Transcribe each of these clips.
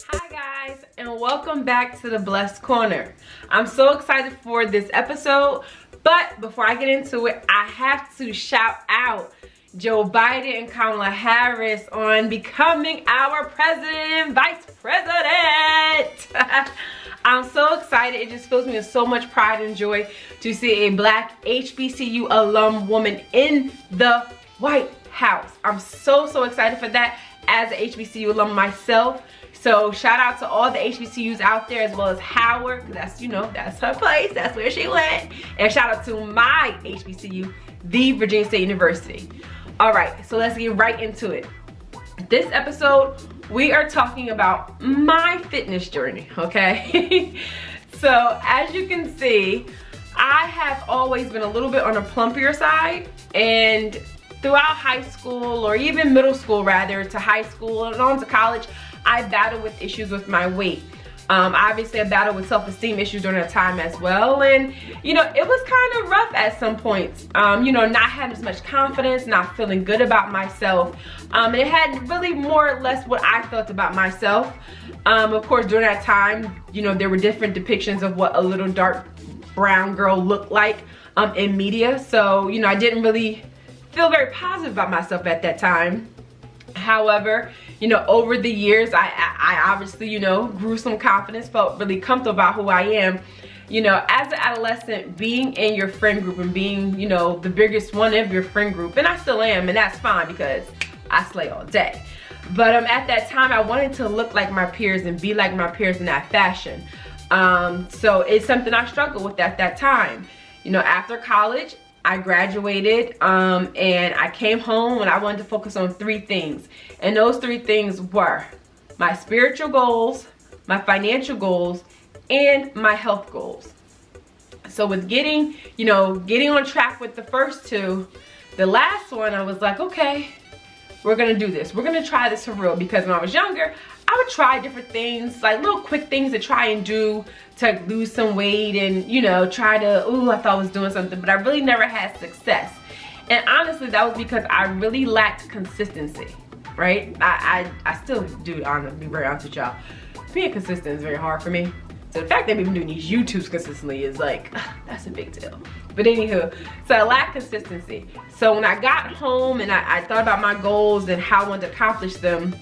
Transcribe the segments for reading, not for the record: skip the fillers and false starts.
Hi guys, and welcome back to the Blessed Corner. I'm so excited for this episode, but before I get into it, I have to shout out Joe Biden and Kamala Harris on becoming our president and vice president. I'm so excited. It just fills me with so much pride and joy to see a black HBCU alum woman in the White House. I'm so excited for that as an HBCU alum myself. So shout out to all the HBCUs out there, as well as Howard, because that's, you know, that's her place, that's where she went. And shout out to my HBCU, the Virginia State University. All right, so let's get right into it. This episode, we are talking about my fitness journey, okay? So as you can see, I have always been a little bit on the plumpier side, and throughout high school, or even middle school rather, to high school and on to college, I battled with issues with my weight. Obviously I battled with self-esteem issues during that time as well, and you know, it was kind of rough at some points. You know, not having as much confidence, not feeling good about myself. And it had really more or less what I felt about myself. Of course, during that time, you know, there were different depictions of what a little dark brown girl looked like in media. So, you know, I didn't really feel very positive about myself at that time. However, you know, over the years, I obviously, you know, grew some confidence, felt really comfortable about who I am. You know, as an adolescent, being in your friend group and being, you know, the biggest one of your friend group, and I still am, and that's fine because I slay all day. But at that time, I wanted to look like my peers and be like my peers in that fashion. So it's something I struggled with at that time. You know, after college, I graduated and I came home and I wanted to focus on 3 things. And those 3 things were my spiritual goals, my financial goals, and my health goals. So with getting on track with the first 2, the last one I was like, okay, we're gonna do this. We're gonna try this for real, because when I was younger, I would try different things, like little quick things to try and do to lose some weight and, you know, try to, I thought I was doing something, but I really never had success. And honestly, that was because I really lacked consistency, right? I still do, honestly, be very honest with y'all. Being consistent is very hard for me. So the fact that I'm even doing these YouTubes consistently is like, that's a big deal. But anywho, so I lack consistency. So when I got home and I thought about my goals and how I wanted to accomplish them,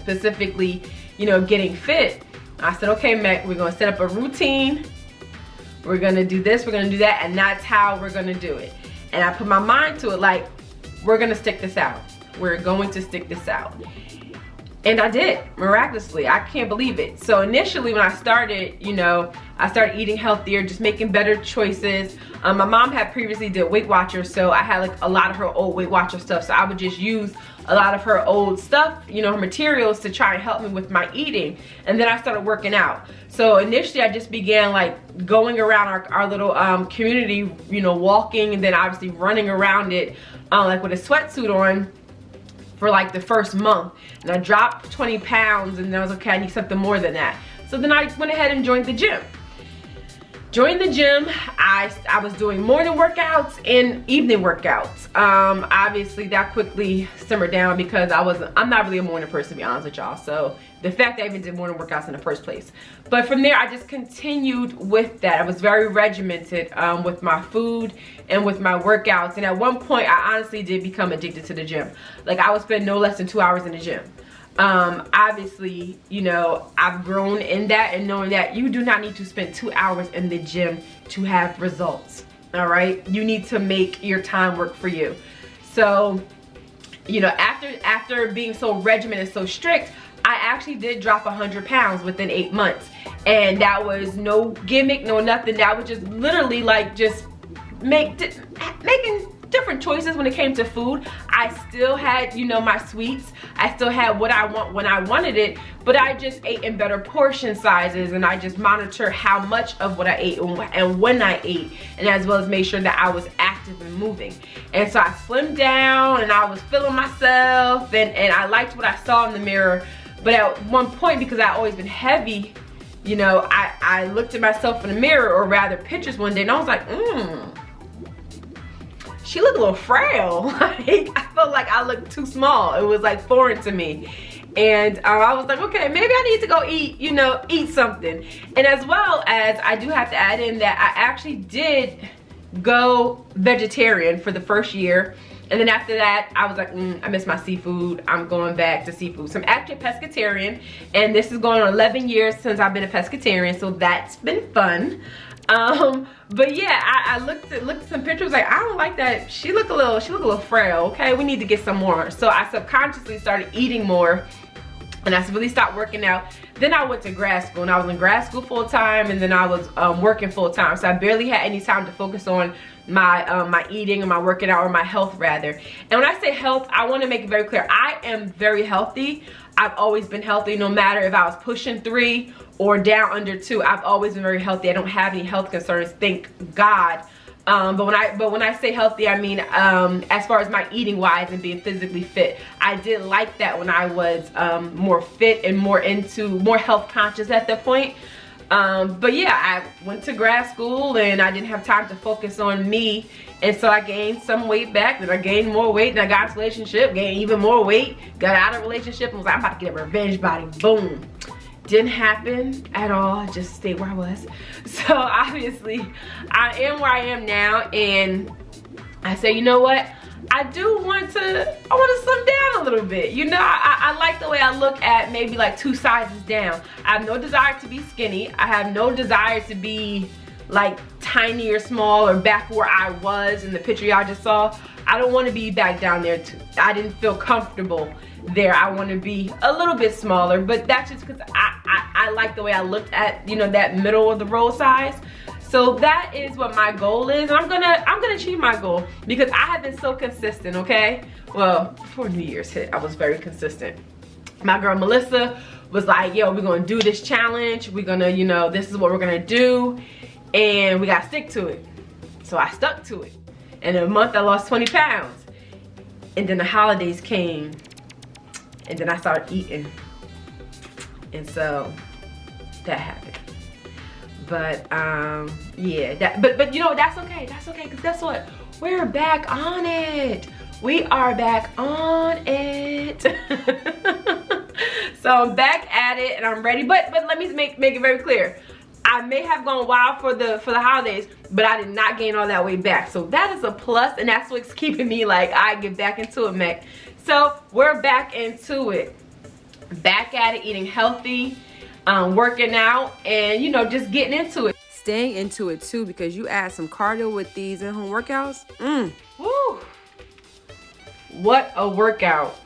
specifically, you know, getting fit, I said, okay, Mac, we're gonna set up a routine. We're gonna do this, we're gonna do that, and that's how we're gonna do it. And I put my mind to it, like, we're gonna stick this out. We're going to stick this out. And I did, miraculously. I can't believe it. So initially when I started, you know, I started eating healthier, just making better choices. My mom had previously did Weight Watchers, so I had like a lot of her old Weight Watchers stuff. So I would just use a lot of her old stuff, you know, her materials to try and help me with my eating. And then I started working out. So initially I just began like going around our little community, you know, walking, and then obviously running around it like with a sweatsuit on for like the first month. And I dropped 20 pounds, and then I was like, okay, I need something more than that. So then I went ahead and joined the gym. Joined the gym, I was doing morning workouts and evening workouts. Obviously that quickly simmered down because I'm not really a morning person, to be honest with y'all. So the fact that I even did morning workouts in the first place. But from there, I just continued with that. I was very regimented with my food and with my workouts. And at one point, I honestly did become addicted to the gym. Like, I would spend no less than 2 hours in the gym. Obviously, you know, I've grown in that and knowing that you do not need to spend 2 hours in the gym to have results. All right, you need to make your time work for you. So, you know, after being so regimented, so strict, I actually did drop 100 pounds within 8 months. And that was no gimmick, no nothing. That was just literally like just making different choices when it came to food. I still had, you know, my sweets. I still had what I want when I wanted it, but I just ate in better portion sizes, and I just monitor how much of what I ate and when I ate, and as well as make sure that I was active and moving. And so I slimmed down, and I was feeling myself, and I liked what I saw in the mirror. But at one point, because I've always been heavy, you know, I looked at myself in the mirror, or rather pictures one day, and I was like, she looked a little frail. Like, I felt like I looked too small. It was like foreign to me. And I was like, okay, maybe I need to go eat, you know, eat something. And as well as, I do have to add in that I actually did go vegetarian for the first year. And then after that, I was like, I miss my seafood. I'm going back to seafood. So I'm actually a pescatarian, and this is going on 11 years since I've been a pescatarian, so that's been fun. But yeah, I looked at some pictures, like, I don't like that. She looked a little frail. Okay, we need to get some more. So I subconsciously started eating more, and I really stopped working out. Then I went to grad school, and I was in grad school full time, and then I was working full time. So I barely had any time to focus on my my eating or my working out, or my health rather. And when I say health, I want to make it very clear. I am very healthy. I've always been healthy, no matter if I was pushing 3 or down under 2. I've always been very healthy. I don't have any health concerns, thank God. But when I say healthy, I mean as far as my eating wise and being physically fit. I did like that when I was more fit and more health conscious at that point. But yeah, I went to grad school and I didn't have time to focus on me, and so I gained some weight back, then I gained more weight, then I got into a relationship, gained even more weight, got out of a relationship, and was like, I'm about to get a revenge body. Boom. Didn't happen at all. I just stayed where I was. So obviously I am where I am now, and I say, you know what, I want to slim down a little bit. You know, I like the way I look at maybe like 2 sizes down. I have no desire to be skinny. I have no desire to be like tiny or small or back where I was in the picture y'all just saw. I don't want to be back down there too. I didn't feel comfortable there. I want to be a little bit smaller, but that's just because I like the way I looked at, you know, that middle of the road size. So that is what my goal is, and I'm gonna achieve my goal because I have been so consistent, okay? Well, before New Year's hit, I was very consistent. My girl Melissa was like, yo, we're gonna do this challenge. We're gonna, you know, this is what we're gonna do, and we gotta stick to it. So I stuck to it. In a month, I lost 20 pounds. And then the holidays came, and then I started eating. And so that happened. But yeah, but you know, that's okay, because guess what? We're back on it. We are back on it. So I'm back at it and I'm ready, but let me make it very clear. I may have gone wild for the holidays, but I did not gain all that weight back. So that is a plus, and that's what's keeping me like, I get back into it, Mac. So we're back into it. Back at it, eating healthy, working out, and you know, just getting into it. Staying into it too, because you add some cardio with these in-home workouts. Woo! What a workout.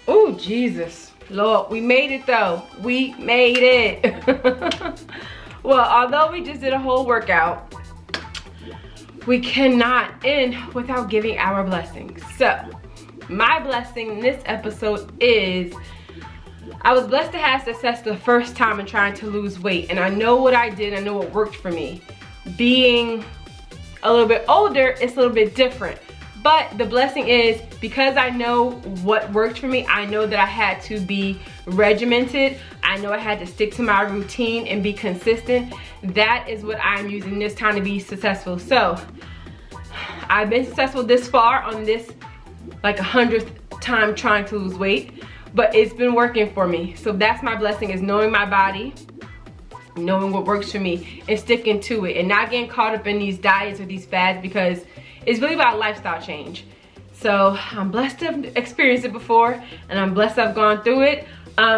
Oh, Jesus. Lord, we made it though. We made it. Well, although we just did a whole workout, we cannot end without giving our blessings. So, my blessing in this episode is, I was blessed to have success the first time in trying to lose weight, and I know what I did, I know what worked for me. Being a little bit older, it's a little bit different. But the blessing is, because I know what worked for me, I know that I had to be regimented. I know I had to stick to my routine and be consistent. That is what I'm using this time to be successful. So, I've been successful this far on this, like 100th time trying to lose weight. But it's been working for me. So that's my blessing, is knowing my body, knowing what works for me, and sticking to it, and not getting caught up in these diets or these fads, because it's really about lifestyle change. So I'm blessed to have experienced it before, and I'm blessed I've gone through it.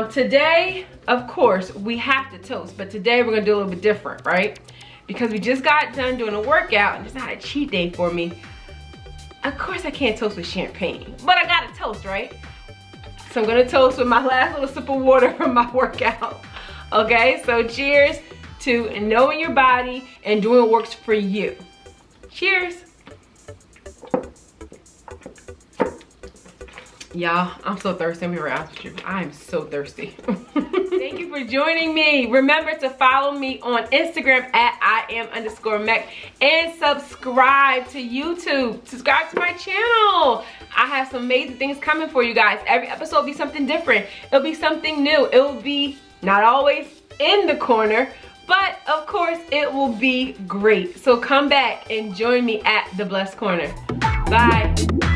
Today, of course, we have to toast, but today we're gonna do a little bit different, right? Because we just got done doing a workout, and it's not a cheat day for me. Of course I can't toast with champagne, but I gotta toast, right? So I'm gonna toast with my last little sip of water from my workout. Okay, so cheers to knowing your body and doing what works for you. Cheers. Y'all, I'm so thirsty. I'm here with you. I am so thirsty. Thank you for joining me. Remember to follow me on Instagram at @IAM_Mac, and subscribe to YouTube. Subscribe to my channel. I have some amazing things coming for you guys. Every episode will be something different. It'll be something new. It will be not always in the corner, but of course it will be great. So come back and join me at the Blessed Corner. Bye.